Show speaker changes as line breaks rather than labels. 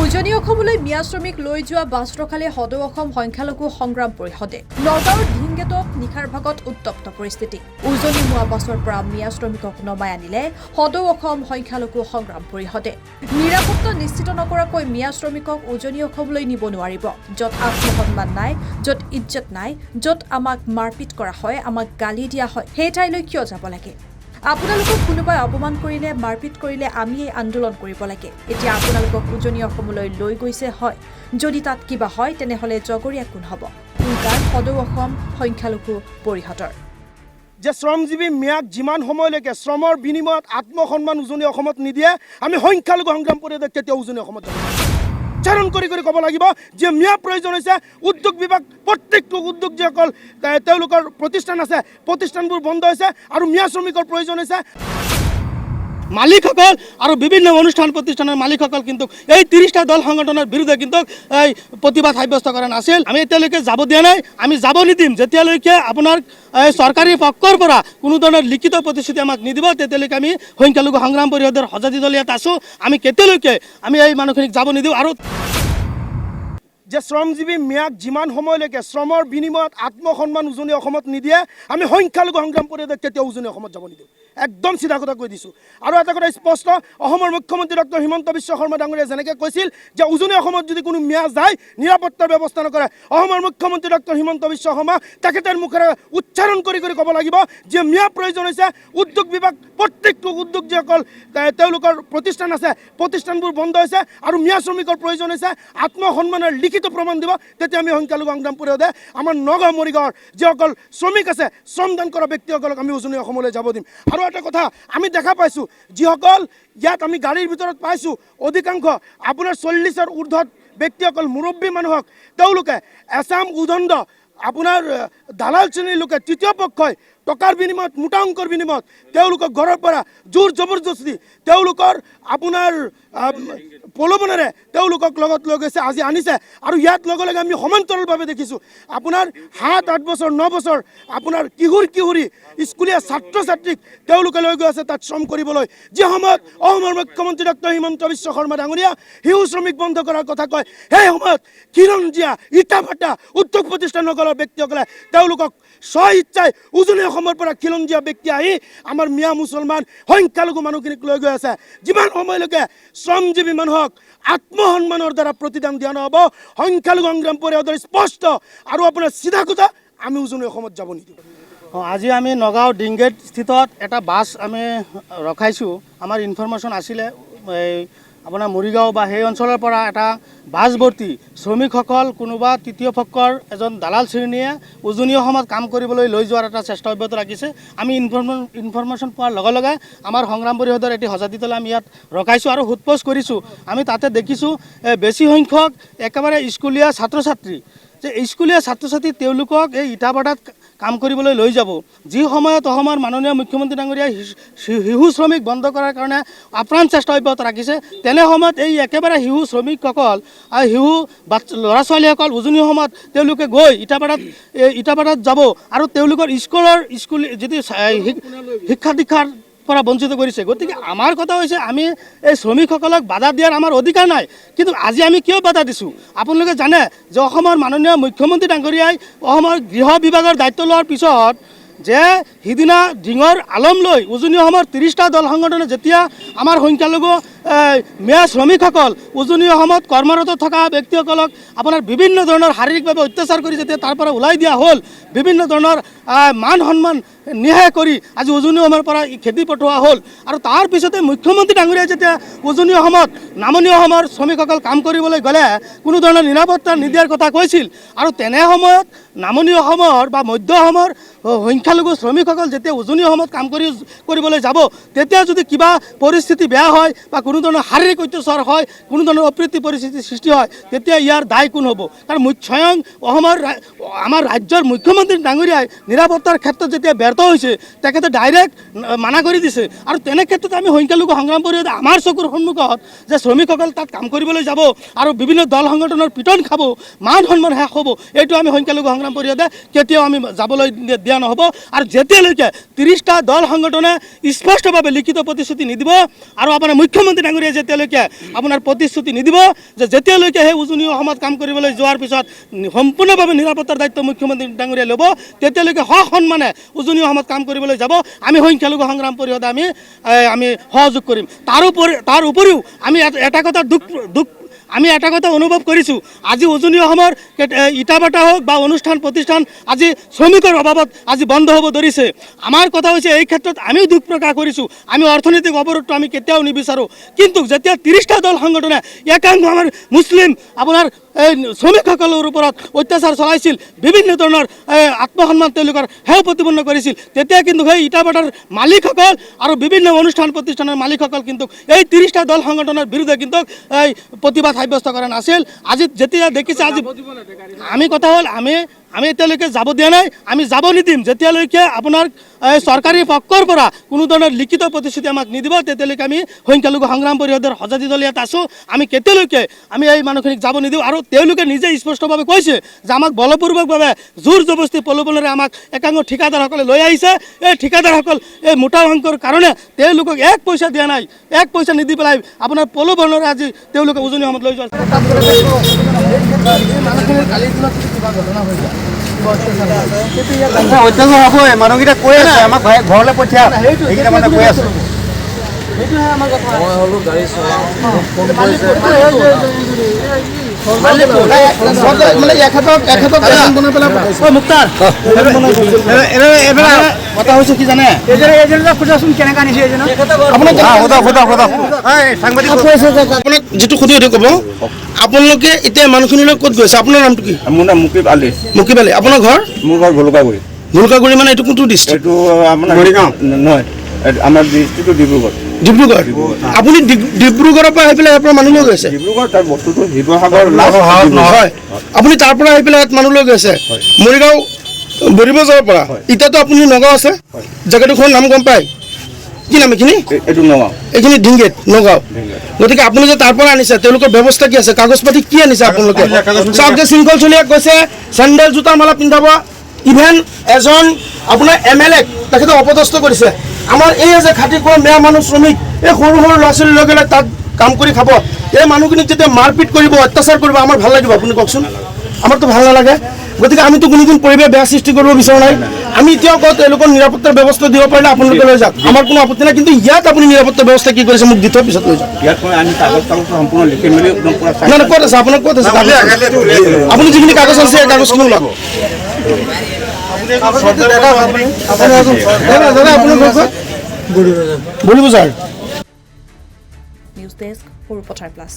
উজনি অসমলৈ মিয়া শ্ৰমিক লৈ যোৱা বাছ ৰখালে সদৌ অসম সংখ্যালঘু সংগ্ৰাম পৰিষদে। নগাঁৱৰ ঢিংগেটত নিশাৰ ভাগত উত্তপ্ত পৰিস্থিতি। উজনি মোৱা বাছৰ পৰা মিয়া শ্ৰমিকক নমাই আনিলে সদৌ অসম সংখ্যালঘু সংগ্ৰাম পৰিষদে। নিৰাপত্তা নিশ্চিত নকৰাকৈ মিয়া শ্ৰমিকক উজনি অসমলৈ নিব নোৱাৰিব। য'ত আত্মসন্মান নাই, য'ত ইজ্জত নাই, য'ত আমাক মাৰপিট কৰা হয়, আমাক গালি দিয়া হয়, সেই ঠাইলৈ কিয় যাব লাগে? আপোনালোকক কোনোবাই অপমান কৰিলে, মাৰপিট কৰিলে আমি এই আন্দোলন কৰিব লাগে। এতিয়া আপোনালোকক উজনি অসমলৈ লৈ গৈছে হয়, যদি তাত কিবা হয় তেনেহ'লে জগৰীয়া কোন হ'ব? উল্কাৰ সদৌ অসম সংখ্যালঘু পৰিষদৰ।
যে শ্ৰমজীৱী মিয়াক যিমান সময়লৈকে শ্ৰমৰ বিনিময়ত আত্মসন্মান উজনি অসমত নিদিয়ে, আমি সংখ্যালঘু সংগ্ৰাম পৰিষদে কেতিয়াও উজনি অসমত যাব উচ্চাৰণ কৰি ক'ব লাগিব যে মিয়া প্ৰয়োজন হৈছে উদ্যোগ বিভাগ, প্ৰত্যেকটো উদ্যোগ যিসকল তেওঁলোকৰ প্ৰতিষ্ঠান আছে প্ৰতিষ্ঠানবোৰ বন্ধ হৈছে আৰু মিয়া শ্ৰমিকৰ প্ৰয়োজন হৈছে মালিকসকল আৰু বিভিন্ন অনুষ্ঠান প্ৰতিষ্ঠানৰ মালিকসকল কিন্তু এই 30টা দল সংগঠনৰ বিৰুদ্ধে কিন্তু এই প্ৰতিবাদ সাব্যস্ত কৰা নাছিল। আমি এতিয়ালৈকে যাব দিয়া নাই, আমি যাব নিদিম যেতিয়ালৈকে আপোনাৰ চৰকাৰী পক্ষৰ পৰা কোনো ধৰণৰ লিখিত প্ৰতিশ্ৰুতি আমাক নিদিব, তেতিয়ালৈকে আমি সংখ্যালঘু সংগ্ৰাম পৰিষদৰ সজাতি দল ইয়াত আছোঁ। আমি কেতিয়ালৈকে আমি এই মানুহখিনিক যাব নিদিওঁ। আৰু যে শ্ৰমজীৱী মিয়াক যিমান সময়লৈকে শ্ৰমৰ বিনিময়ত আত্মসন্মান উজনি অসমত নিদিয়ে, আমি সংখ্যালঘু সংগ্ৰাম পৰিষদে কেতিয়াও উজনি অসমত যাব নিদিওঁ। একদম চিধা কথা কৈ দিছোঁ। আৰু এটা কথা স্পষ্ট, অসমৰ মুখ্যমন্ত্ৰী ডক্টৰ হিমন্ত বিশ্ব শৰ্মা ডাঙৰীয়াই যেনেকৈ কৈছিল যে উজনি অসমত যদি কোনো মিয়া যায় নিৰাপত্তাৰ ব্যৱস্থা নকৰে, অসমৰ মুখ্যমন্ত্ৰী ডক্টৰ হিমন্ত বিশ্ব শৰ্মা তেখেতৰ মুখেৰে উচ্চাৰণ কৰি ক'ব লাগিব যে মিয়া প্ৰয়োজন হৈছে উদ্যোগ বিভাগ, প্ৰত্যেকটো উদ্যোগ যিসকল তেওঁলোকৰ প্ৰতিষ্ঠান আছে প্ৰতিষ্ঠানবোৰ বন্ধ হৈছে আৰু মিয়া শ্ৰমিকৰ প্ৰয়োজন হৈছে আত্মসন্মানৰ লিখিত প্ৰমাণ দিব, তেতিয়া আমি সংখ্যালঘু সংগ্ৰাম পৰিষদে আমাৰ নগাঁও মৰিগাঁৱৰ যিসকল শ্ৰমিক আছে শ্ৰমদান কৰা ব্যক্তিসকলক আমি উজনি অসমলৈ যাব দিম। আৰু এটা কথা আমি দেখা পাইছোঁ, যিসকল ইয়াত আমি গাড়ীৰ ভিতৰত পাইছোঁ অধিকাংশ আপোনাৰ 40ৰ ঊৰ্ধত ব্যক্তিসকল মুৰব্বী মানুহক তেওঁলোকে এছাম উদণ্ড আপোনাৰ দালাল শ্ৰেণীৰ লোকে তৃতীয় পক্ষই টকাৰ বিনিময়ত মোটা অংকৰ বিনিময়ত তেওঁলোকক ঘৰৰ পৰা জোৰ জবৰদস্তি তেওঁলোকৰ আপোনাৰ প্ৰলোভনেৰে তেওঁলোকক লগত লৈ গৈছে, আজি আনিছে। আৰু ইয়াত লগে লগে আমি সমান্তৰালভাৱে দেখিছোঁ আপোনাৰ 7-8 বছৰ 9 বছৰ আপোনাৰ কিশোৰী স্কুলীয়া ছাত্ৰ ছাত্ৰীক তেওঁলোকে লৈ গৈ আছে তাত শ্ৰম কৰিবলৈ। যি সময়ত অসমৰ মুখ্যমন্ত্ৰী ডক্টৰ হিমন্ত বিশ্ব শৰ্মা ডাঙৰীয়া শিশু শ্ৰমিক বন্ধ কৰাৰ কথা কয়, সেই সময়ত খিলঞ্জীয়া ইটাভাটা উদ্যোগ প্ৰতিষ্ঠানসকলৰ ব্যক্তিসকলে তেওঁলোকক স্ব ইচ্ছাই উজনি অসমৰ পৰা খিলঞ্জীয়া ব্যক্তি আহি আমাৰ মিয়া মুছলমান সংখ্যালঘু মানুহখিনিক লৈ গৈ আছে। যিমান সময়লৈকে শ্ৰমজীৱী মানুহক আত্মসন্মানৰ দ্বাৰা প্ৰতিদান দিয়া নহ'ব, সংখ্যালঘু সংগ্ৰাম পৰিষদৰ স্পষ্ট আৰু আপোনাৰ চিধা কথা আমি উজনি অসমত যাব নিদিওঁ। আজি আমি নগাঁও ডিংগেট স্থিতত এটা বাছ আমি ৰখাইছোঁ। আমাৰ ইনফৰমেশ্যন আছিলে আপোনাৰ মৰিগাঁও বা সেই অঞ্চলৰ পৰা এটা বাছ ভৰ্তি শ্ৰমিকসকল কোনোবা তৃতীয় পক্ষৰ এজন দালাল শ্ৰেণীয়ে উজনি অসমত কাম কৰিবলৈ লৈ যোৱাৰ এটা চেষ্টা অব্যাহত ৰাখিছে। আমি ইনফৰমেশ্যন পোৱাৰ লগে লগে আমাৰ সংগ্ৰাম পৰিষদৰ এটি সজাতি দল আমি ইয়াত ৰখাইছোঁ আৰু সোধপোছ কৰিছোঁ। আমি তাতে দেখিছোঁ বেছি সংখ্যক একেবাৰে স্কুলীয়া ছাত্ৰ ছাত্ৰী, যে স্কুলীয়া ছাত্ৰ ছাত্ৰী তেওঁলোকক এই ইটাভাটাত কাম কৰিবলৈ লৈ যাব। যি সময়ত অসমৰ মাননীয় মুখ্যমন্ত্ৰী ডাঙৰীয়াই শিশু শ্ৰমিক বন্ধ কৰাৰ কাৰণে আপ্ৰাণ চেষ্টা অব্যাহত ৰাখিছে, তেনে সময়ত এই একেবাৰে শিশু শ্ৰমিকসকল আৰু শিশু ল'ৰা ছোৱালীসকল উজনি অসমত তেওঁলোকে গৈ ইটাভাটাত যাব আৰু তেওঁলোকৰ স্কুল যিটো শিক্ষা দীক্ষাৰ পৰা বঞ্চিত কৰিছে। গতিকে আমাৰ কথা হৈছে আমি এই শ্ৰমিকসকলক বাধা দিয়াৰ আমাৰ অধিকাৰ নাই, কিন্তু আজি আমি কিয় বাধা দিছোঁ? আপোনালোকে জানে যে অসমৰ মাননীয় মুখ্যমন্ত্ৰী ডাঙৰীয়াই অসমৰ গৃহ বিভাগৰ দায়িত্ব লোৱাৰ পিছত যে সিদিনা ঢিঙৰ আলম লৈ উজনি অসমৰ 30টা দল সংগঠনে যেতিয়া আমাৰ সংখ্যালঘু মিয়া শ্ৰমিকসকল উজনি অসমত কৰ্মৰত থকা ব্যক্তিসকলক আপোনাৰ বিভিন্ন ধৰণৰ শাৰীৰিকভাৱে অত্যাচাৰ কৰি যেতিয়া তাৰ পৰা ওলাই দিয়া হ'ল, বিভিন্ন ধৰণৰ মান সন্মান নিয়াই কৰি আজি উজনি অসমৰ পৰা খেতি পঠোৱা হ'ল। আৰু তাৰ পিছতে মুখ্যমন্ত্ৰী ডাঙৰীয়াই যেতিয়া উজনি অসমত নামনি অসমৰ শ্ৰমিকসকল কাম কৰিবলৈ গ'লে কোনো ধৰণৰ নিৰাপত্তা নিদিয়াৰ কথা কৈছিল। আৰু তেনে সময়ত নামনি অসমৰ বা মধ্য অসমৰ সংখ্যালঘু শ্ৰমিকসকল যেতিয়া উজনি অসমত কাম কৰিবলৈ যাব, তেতিয়া যদি কিবা পৰিস্থিতি বেয়া হয় বা কোনো ধৰণৰ শাৰীৰিক অত্যাচাৰ হয়, কোনো ধৰণৰ অপ্ৰীতি পৰিস্থিতিৰ সৃষ্টি হয়, তেতিয়া ইয়াৰ দায় কোন হ'ব? কাৰণ স্বয়ং আমাৰ ৰাজ্যৰ মুখ্যমন্ত্ৰী ডাঙৰীয়াই নিৰাপত্তাৰ ক্ষেত্ৰত যেতিয়া ব্যৰ্থ হৈছে তেখেতে ডাইৰেক্ট মানা কৰি দিছে আৰু তেনে ক্ষেত্ৰত আমি সংখ্যালঘু সংগ্ৰাম পৰিষদে আমাৰ চকুৰ সন্মুখত যে শ্ৰমিকসকল তাত কাম কৰিবলৈ যাব আৰু বিভিন্ন দল সংগঠনৰ পিটন খাব, মান সন্মান শেষ হ'ব, এইটো আমি সংখ্যালঘু সংগ্ৰাম পৰিষদে কেতিয়াও আমি যাবলৈ দিয়া নহ'ব। আৰু যেতিয়ালৈকে 30টা দল সংগঠনে স্পষ্টভাৱে লিখিত প্ৰতিশ্ৰুতি নিদিব আৰু আপোনাৰ মুখ্যমন্ত্ৰী ডাঙৰীয়াই যেতিয়ালৈকে আপোনাৰ প্ৰতিশ্ৰুতি নিদিব যে যেতিয়ালৈকে সেই উজনি অসমত কাম কৰিবলৈ যোৱাৰ পিছত সম্পূৰ্ণভাৱে নিৰাপত্তাৰ দায়িত্ব মুখ্যমন্ত্ৰী ডাঙৰীয়াই ল'ব, তেতিয়ালৈকে সন্মানে উজনি অসমত কাম কৰিবলৈ যাব আমি সংখ্যালঘু সংগ্ৰাম পৰিষদে আমি সহযোগ কৰিম। তাৰ উপৰিও আমি এটা কথা অনুভৱ কৰিছোঁ, আজি উজনি অসমৰ ইটাভাটা হওক বা অনুষ্ঠান প্ৰতিষ্ঠান আজি শ্ৰমিকৰ অভাৱত আজি বন্ধ হ'ব ধৰিছে। আমাৰ কথা হৈছে এই ক্ষেত্ৰত আমিও দুখ প্ৰকাশ কৰিছোঁ, আমি অৰ্থনৈতিক অৱৰোধটো আমি কেতিয়াও নিবিচাৰোঁ, কিন্তু যেতিয়া 30টা দল সংগঠনে একাংশ আমাৰ মুছলিম আপোনাৰ এই শ্ৰমিকসকলৰ ওপৰত অত্যাচাৰ চলাইছিল, বিভিন্ন ধৰণৰ আত্মসন্মান তেওঁলোকৰ হেও প্ৰতিপন্ন কৰিছিল, তেতিয়া কিন্তু সেই ইটাভাটাৰ মালিকসকল আৰু বিভিন্ন অনুষ্ঠান প্ৰতিষ্ঠানৰ মালিকসকল কিন্তু এই 30টা দল সংগঠনৰ বিৰুদ্ধে কিন্তু এই প্ৰতিবাদ সাব্যস্ত কৰা নাছিল। আজি যেতিয়া দেখিছে আজি আমি কথা হ'ল আমি এতিয়ালৈকে যাব দিয়া নাই, আমি যাব নিদিম যেতিয়ালৈকে আপোনাৰ চৰকাৰী পক্ষৰ পৰা কোনো ধৰণৰ লিখিত প্ৰতিশ্ৰুতি আমাক নিদিব, তেতিয়ালৈকে আমি সংখ্যালঘু সংগ্ৰাম পৰিষদৰ সজাতি দল ইয়াত আছোঁ। আমি কেতিয়ালৈকে আমি এই মানুহখিনিক যাব নিদিওঁ আৰু তেওঁলোকে নিজে স্পষ্টভাৱে কৈছে যে আমাক বলপূৰ্বকভাৱে জোৰ জবস্তি প্ৰলোভনেৰে আমাক একাংশ ঠিকাদাৰসকলে লৈ আহিছে। এই ঠিকাদাৰসকল এই মোটা অংকৰ কাৰণে তেওঁলোকক এক পইচা দিয়া নাই, এক পইচা নিদি পেলাই আপোনাৰ প্ৰলোভনেৰে আজি তেওঁলোকে উজনি অসমত লৈ যোৱা
অত্যাচাৰ হ'বই, মানুহকেইটা কৈ আছে আমাক ঘৰলৈ পঠিয়া, সেইকেইটা মানে কৈ আছে। মই হ'লো গাড়ী চলাওঁ,
কথা হৈছে কি জানে,
সোধাচোন কেনেকৈ আনিছে
আপোনাক যিটো সুধি সেইটো ক'ব। আপোনালোকে এতিয়া মানুহখিনিলৈ ক'ত গৈছে? আপোনাৰ নামটো কি?
মোৰ নাম মুকিব আলী।
মুকিব আলী। আপোনাৰ ঘৰ?
মোৰ ঘৰ ভলুকাগুৰি।
ভলুকাগুৰি মানে এইটো কোনটো ডিষ্ট্ৰিক্ট?
এইটো আপোনাৰ মৰিগাঁও নহয়, আমাৰ ডিষ্ট্ৰিক্টটো ডিব্ৰুগড়।
ডিব্ৰুগড়। আপুনি ডিব্ৰুগড়ৰ পৰা আহি পেলাই আপোনাৰ মানুহ লৈ গৈছে?
ডিব্ৰুগড় তাৰ বস্তুটো শিৱসাগৰ
নহয়, আপুনি তাৰ পৰা আহি পেলাই মানুহ লৈ গৈছে মৰিগাঁও বৰিবজাৰৰ পৰা। এতিয়াতো আপুনি নগাঁও আছে, জেগাডোখৰৰ নাম গম পায়? কি নাম এইখিনি?
এইটো নগাঁও,
এইখিনি ডিংগেট নগাঁও। গতিকে আপুনি যে তাৰ পৰা আনিছে তেওঁলোকৰ ব্যৱস্থা কি আছে? কাগজ পাতি কি আনিছে আপোনালোকে? চাওক যে শৃংখল চলিয়াক কৈছে চেণ্ডেল জোতাৰ মালা পিন্ধাব, ইভেন এজন আপোনাৰ MLA তেখেতে অপদস্থ কৰিছে। আমাৰ এই যে খাটি খোৱা মেয়া মানুহ শ্ৰমিক, এই সৰু সৰু ল'ৰা ছোৱালী লৈ গ'লে তাত কাম কৰি খাব, এই মানুহখিনিক যেতিয়া মাৰপিট কৰিব, অত্যাচাৰ কৰিব, আমাৰ ভাল লাগিব? আপুনি কওকচোন, আমাৰতো ভাল নালাগে। গতিকে আমিতো কোনোদিন পৰিৱেশ বেয়া সৃষ্টি কৰিব বিচৰা নাই। আমি এতিয়াও কওঁ তেওঁলোকৰ নিৰাপত্তাৰ ব্যৱস্থা দিব পাৰিলে আপোনালোকে লৈ যাওক, আমাৰ কোনো আপত্তি নাই। কিন্তু ইয়াত আপুনি নিৰাপত্তাৰ ব্যৱস্থা কি কৰিছে মোক দি থোৱাৰ পিছত লৈ যাওক।
ইয়াত মই আমি কাগজ সম্পূৰ্ণ লিখি মেলি একদম পুৰা
নাই নাই, ক'ত আছে আপোনাৰ? ক'ত আছে কাগজ? আপুনি যিখিনি কাগজ আছে সেই কাগজখিনি ওলাব। বলি বজাৰ।
News desk, Sarupathar plus.